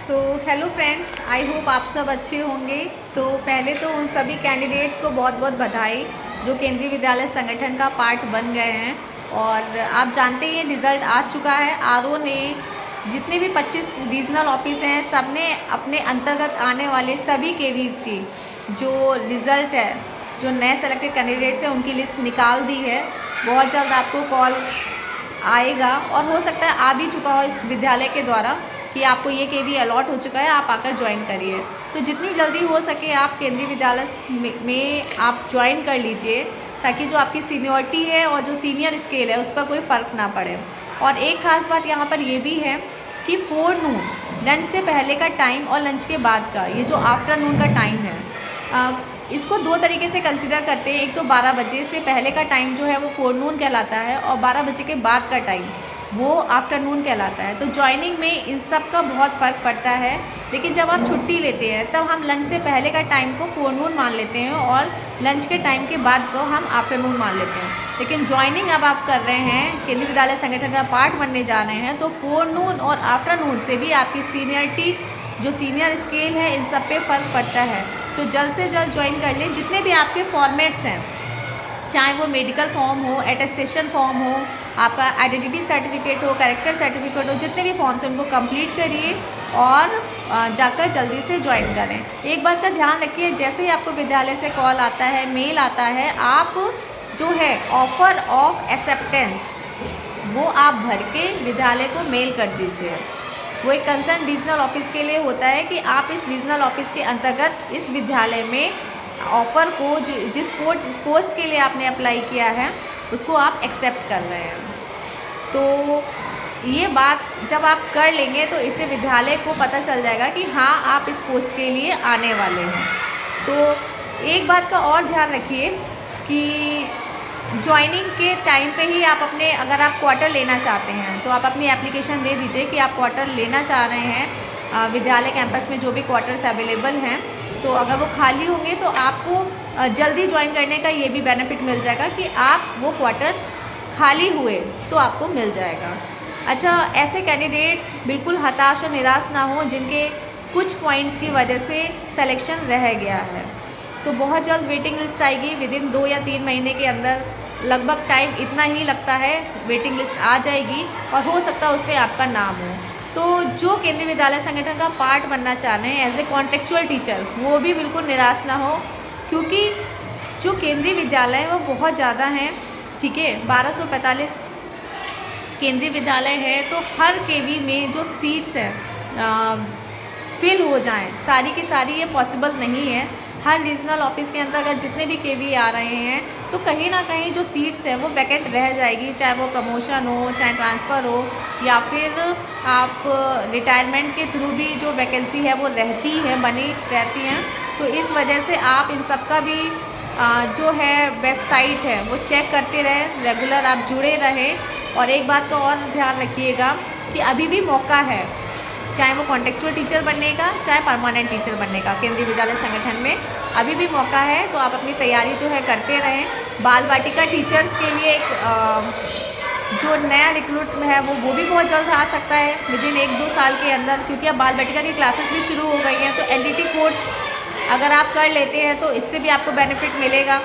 तो hello friends, I hope आप सब अच्छे होंगे। तो पहले तो उन सभी कैंडिडेट्स को बहुत बहुत बधाई जो केंद्रीय विद्यालय संगठन का पार्ट बन गए हैं। और आप जानते हैं रिज़ल्ट आ चुका है। आरओ ने जितने भी 25 रीजनल ऑफिस हैं सब ने अपने अंतर्गत आने वाले सभी केवीज़ की जो रिज़ल्ट है, जो नए सेलेक्टेड कैंडिडेट्स हैं उनकी लिस्ट निकाल दी है। बहुत जल्द आपको कॉल आएगा और हो सकता है आ भी चुका हो इस विद्यालय के द्वारा कि आपको ये केवी अलॉट हो चुका है, आप आकर ज्वाइन करिए। तो जितनी जल्दी हो सके आप केंद्रीय विद्यालय में आप ज्वाइन कर लीजिए, ताकि जो आपकी सीनियरिटी है और जो सीनियर स्केल है उस पर कोई फ़र्क ना पड़े। और एक ख़ास बात यहाँ पर ये भी है कि 4 नून लंच से पहले का टाइम और लंच के बाद का ये जो आफ्टरनून का टाइम है, इसको 2 तरीके से कंसिडर करते हैं। एक तो 12 बजे से पहले का टाइम जो है वो 4 नून कहलाता है और 12 बजे के बाद का टाइम वो आफ्टरनून कहलाता है। तो ज्वाइनिंग में इन सब का बहुत फ़र्क पड़ता है। लेकिन जब आप छुट्टी लेते हैं तब हम लंच से पहले का टाइम को 4 नून मान लेते हैं और लंच के टाइम के बाद को हम आफ्टरनून मान लेते हैं। लेकिन ज्वाइनिंग अब आप कर रहे हैं, केंद्रीय विद्यालय संगठन का पार्ट बनने जा रहे हैं, तो 4 नून और आफ्टरनून से भी आपकी सीनियरिटी, जो सीनियर स्केल है, इन सब पे फ़र्क पड़ता है। तो जल्द से जल्द ज्वाइन कर लें। जितने भी आपके फॉर्मेट्स हैं, चाहे वो मेडिकल फॉर्म हो, अटेस्टेशन फॉर्म हो, आपका आइडेंटिटी सर्टिफिकेट हो, कैरेक्टर सर्टिफिकेट हो, जितने भी फॉर्म्स हैं उनको कंप्लीट करिए और जाकर जल्दी से ज्वाइन करें। एक बात का ध्यान रखिए, जैसे ही आपको विद्यालय से कॉल आता है, मेल आता है, आप जो है ऑफ़र ऑफ एक्सेप्टेंस वो आप भर के विद्यालय को मेल कर दीजिए। वो एक कंसर्न रीजनल ऑफिस के लिए होता है कि आप इस रीजनल ऑफिस के अंतर्गत इस विद्यालय में ऑफ़र को जिस पोस्ट के लिए आपने अप्लाई किया है उसको आप एक्सेप्ट कर रहे हैं। तो ये बात जब आप कर लेंगे तो इससे विद्यालय को पता चल जाएगा कि हाँ, आप इस पोस्ट के लिए आने वाले हैं। तो एक बात का और ध्यान रखिए कि ज्वाइनिंग के टाइम पे ही आप अपने, अगर आप क्वार्टर लेना चाहते हैं तो आप अपनी एप्लीकेशन दे दीजिए कि आप क्वार्टर लेना चाह रहे हैं। विद्यालय कैंपस में जो भी क्वार्टर्स अवेलेबल हैं, तो अगर वो खाली होंगे तो आपको जल्दी ज्वाइन करने का ये भी बेनिफिट मिल जाएगा कि आप वो क्वार्टर खाली हुए तो आपको मिल जाएगा। अच्छा, ऐसे कैंडिडेट्स बिल्कुल हताश और निराश ना हो जिनके कुछ पॉइंट्स की वजह से सिलेक्शन रह गया है। तो बहुत जल्द वेटिंग लिस्ट आएगी, विदिन 2 या 3 महीने के अंदर, लगभग टाइम इतना ही लगता है, वेटिंग लिस्ट आ जाएगी और हो सकता है उसमें आपका नाम हो। तो जो केंद्रीय विद्यालय संगठन का पार्ट बनना चाह रहे हैं एज ए कॉन्ट्रेक्चुअल टीचर, वो भी बिल्कुल निराश ना हो, क्योंकि जो केंद्रीय विद्यालय है वो बहुत ज़्यादा हैं। ठीक है, 1245 केंद्रीय विद्यालय है, तो हर केवी में जो सीट्स हैं फिल हो जाएं सारी की सारी, ये पॉसिबल नहीं है। हर रीजनल ऑफिस के अंतर्गत जितने भी केवी आ रहे हैं तो कहीं ना कहीं जो सीट्स हैं वो वैकेंट रह जाएगी, चाहे वो प्रमोशन हो, चाहे ट्रांसफ़र हो, या फिर आप रिटायरमेंट के थ्रू भी जो वैकेंसी है वो रहती है, बनी रहती हैं। तो इस वजह से आप इन सब का भी जो है वेबसाइट है वो चेक करते रहें, रेगुलर आप जुड़े रहें। और एक बात का और ध्यान रखिएगा कि अभी भी मौका है, चाहे वो कॉन्टेक्चुअल टीचर बनने का, चाहे परमानेंट टीचर बनने का, केंद्रीय विद्यालय संगठन में अभी भी मौका है। तो आप अपनी तैयारी जो है करते रहें। बाल बाटिका टीचर्स के लिए एक जो नया रिक्रूट है वो भी बहुत जल्द आ सकता है, विदिन 1-2 साल के अंदर, क्योंकि अब बाल बाटिका की क्लासेस भी शुरू हो गई हैं। तो एलडीटी कोर्स अगर आप कर लेते हैं तो इससे भी आपको बेनिफिट मिलेगा।